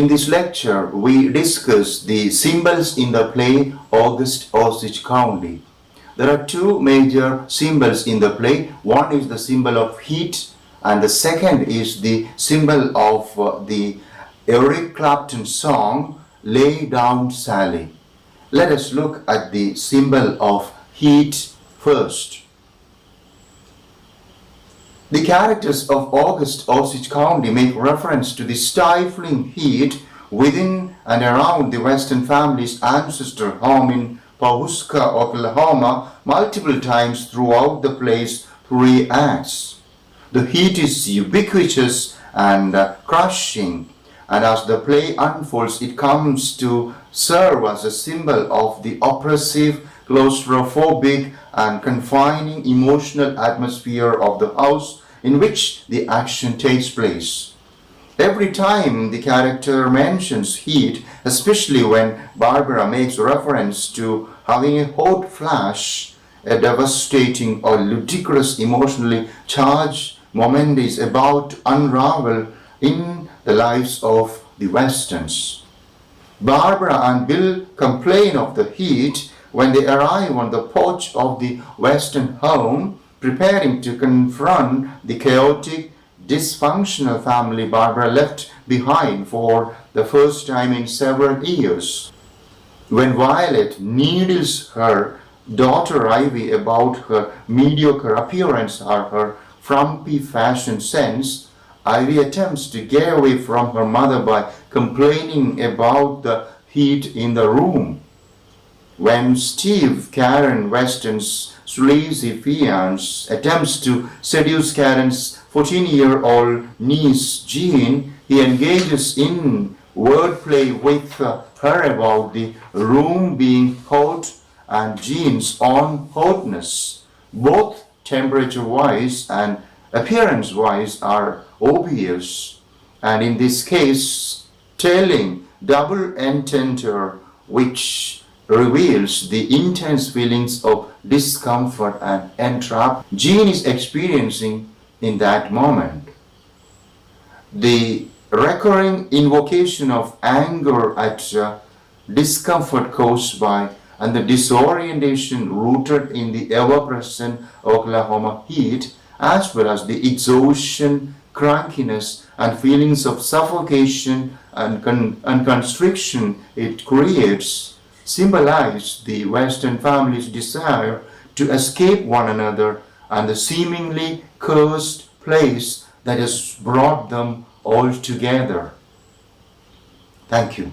In this lecture, we discuss the symbols in the play OsageCounty. There are two major symbols in the play. One is the symbol of heat, and the second is the symbol of the Eric Clapton song, Lay Down Sally. Let us look at the symbol of heat first. The characters of OsageCounty make reference to the stifling heat within and around the Weston family's ancestor home in Pawhuska, Oklahoma, multiple times throughout the play's 3 acts. The heat is ubiquitous and crushing, and as the play unfolds, it comes to serve as a symbol of the oppressive, claustrophobic and confining emotional atmosphere of the house in which the action takes place. Every time the character mentions heat, especially when Barbara makes reference to having a hot flash, a devastating or ludicrous emotionally charged moment is about to unravel in the lives of the Westons. Barbara and Bill complain of the heat when they arrive on the porch of the Weston home, preparing to confront the chaotic, dysfunctional family Barbara left behind for the first time in several years. When Violet needles her daughter Ivy about her mediocre appearance or her frumpy fashion sense, Ivy attempts to get away from her mother by complaining about the heat in the room. When Steve, Karen Weston's sleazy fiance, attempts to seduce Karen's 14-year-old niece Jean, he engages in wordplay with her about the room being hot and Jean's own hotness. Both temperature-wise and appearance-wise are obvious, and in this case, telling double entendre, which reveals the intense feelings of discomfort and entrapment Jean is experiencing in that moment. The recurring invocation of anger at discomfort caused by and the disorientation rooted in the ever-present Oklahoma heat, as well as the exhaustion, crankiness, and feelings of suffocation and constriction it creates, symbolize the Weston family's desire to escape one another and the seemingly cursed place that has brought them all together. Thank you.